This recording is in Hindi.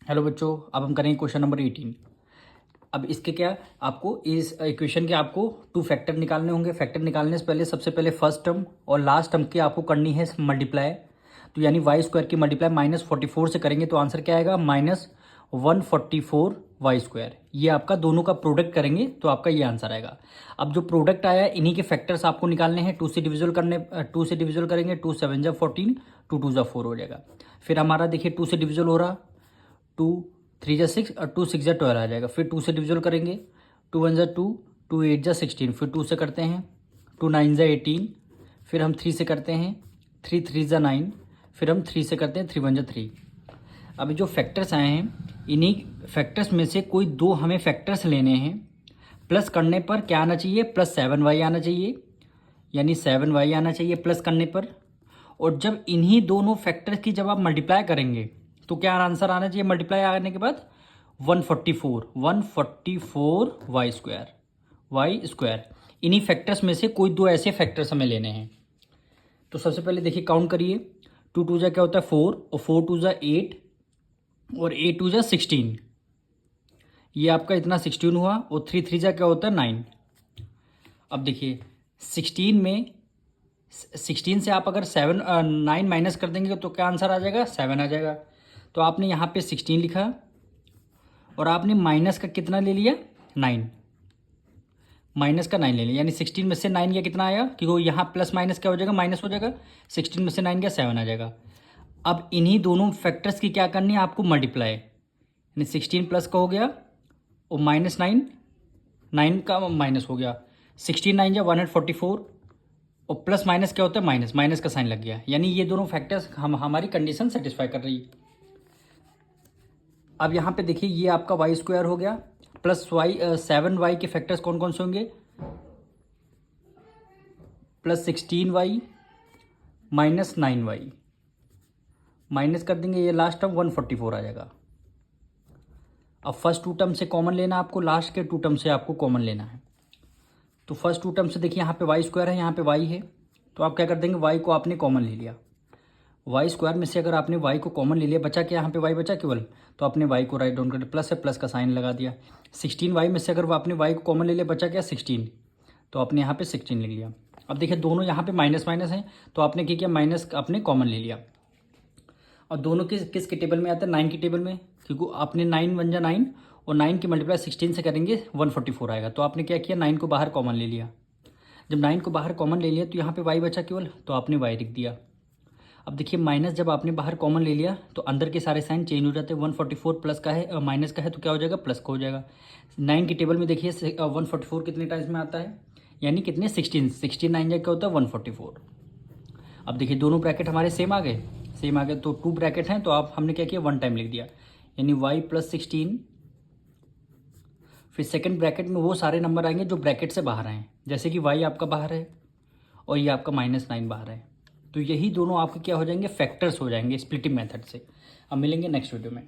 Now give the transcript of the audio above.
हेलो बच्चों, अब हम करेंगे क्वेश्चन नंबर 18। अब इसके क्या आपको इस इक्वेशन के आपको टू फैक्टर निकालने होंगे। फैक्टर निकालने से पहले सबसे पहले फर्स्ट टर्म और लास्ट टर्म की आपको करनी है मल्टीप्लाई। तो यानी वाई स्क्वायर की मल्टीप्लाई -44 से करेंगे तो आंसर क्या आएगा, -144 y²। ये आपका दोनों का प्रोडक्ट करेंगे तो आपका ये आंसर आएगा। अब जो प्रोडक्ट आया इन्हीं के फैक्टर्स आपको निकालने हैं। 2 से डिविजल करेंगे, 2 7 जा 14, 2 2 जा 4 हो जाएगा। फिर हमारा देखिए 2 से डिविजल हो रहा, 2 3 जा 6 और 2 6 जा 12 आ जाएगा। फिर 2 से डिविजल करेंगे, 2 1 जा 2, 2 8 जा 16। फिर 2 से करते हैं, 2 9 जा 18। फिर हम 3 से करते हैं, 3 3 जा 9। फिर हम 3 से करते हैं, 3 1 जा 3। अभी जो फैक्टर्स आए हैं इन्हीं फैक्टर्स में से कोई दो हमें फैक्टर्स लेने हैं। प्लस करने पर क्या आना चाहिए, +7y आना चाहिए, यानी 7y आना चाहिए प्लस करने पर। और जब इन्हीं दोनों फैक्टर्स की जब आप मल्टीप्लाई करेंगे तो क्या आंसर आना चाहिए, मल्टीप्लाई आने के बाद 144 y²। इन्हीं फैक्टर्स में से कोई दो ऐसे फैक्टर्स हमें लेने हैं। तो सबसे पहले देखिए काउंट करिए, 2 2 जा क्या होता है 4, और 4 2 जा 8, और 8 2 जा 16। ये आपका इतना 16 हुआ, और 3 3 जा क्या होता है 9। अब देखिए 16 से आप अगर 9 माइनस कर देंगे तो क्या आंसर आ जाएगा, 7 आ जाएगा। तो आपने यहाँ पे 16 लिखा और आपने माइनस का कितना ले लिया, 9। माइनस का 9 ले लिया, यानी 16 में से 9 गया कितना आया, कि वो यहाँ प्लस माइनस क्या हो जाएगा, माइनस हो जाएगा। 16 में से 9 गया 7 आ जाएगा। अब इन्हीं दोनों फैक्टर्स की क्या करनी है आपको, मल्टीप्लाई। यानी 16 प्लस का हो गया और -9, 9 का माइनस हो गया। 16 9 जा 144, और प्लस माइनस क्या होता है, माइनस, माइनस का साइन लग गया। यानी ये दोनों फैक्टर्स हमारी कंडीशन सेटिस्फाई कर रही है। अब यहाँ पे देखिए ये आपका y² हो गया, प्लस 7y के फैक्टर्स कौन कौन से होंगे, +16y -9y। माइनस कर देंगे, ये लास्ट टर्म 144 आ जाएगा। अब फर्स्ट टू टर्म से कॉमन लेना आपको, लास्ट के टू टर्म से आपको कॉमन लेना है। तो फर्स्ट टू टर्म से देखिए यहाँ पे y² है, यहाँ पे y है, तो आप क्या कर देंगे, y को आपने कॉमन ले लिया। y² में से अगर आपने y को कॉमन ले लिया, बचा क्या यहाँ पे, y बचा केवल, तो आपने y को राइट डाउन कर दिया, प्लस है प्लस का साइन लगा दिया। 16y में से अगर आपने y को कॉमन ले लिया, बचा क्या 16, तो आपने यहाँ पे 16 लिख लिया। अब देखिए दोनों यहाँ पे माइनस माइनस हैं, तो आपने क्या किया, माइनस आपने कॉमन ले लिया। और दोनों किसके टेबल में आता है, 9 की टेबल में, क्योंकि आपने 9 1 जा 9, और 9 की मल्टीप्लाई 16 से करेंगे 144 आएगा। तो आपने क्या किया, 9 को बाहर कॉमन ले लिया। जब 9 को बाहर कॉमन ले लिया तो यहाँ पे y बचा केवल, तो आपने y लिख दिया। अब देखिए माइनस जब आपने बाहर कॉमन ले लिया तो अंदर के सारे साइन चेंज हो जाते हैं। 144 प्लस का है, माइनस का है, तो क्या हो जाएगा, प्लस का हो जाएगा। 9 की टेबल में देखिए 144 कितने टाइम्स में आता है, यानी कितने, 16 16 9 क्या होता है 144। अब देखिए दोनों ब्रैकेट हमारे सेम आ गए, तो 2 ब्रैकेट हैं, तो आप हमने क्या किया, 1 टाइम लिख दिया, यानी y +16। फिर सेकंड ब्रैकेट में वो सारे नंबर आएंगे जो ब्रैकेट से बाहर आए, जैसे कि y आपका बाहर है और ये आपका -9 बाहर है। तो यही दोनों आपके क्या हो जाएंगे, फैक्टर्स हो जाएंगे स्प्लिटिंग मेथड से। अब मिलेंगे नेक्स्ट वीडियो में।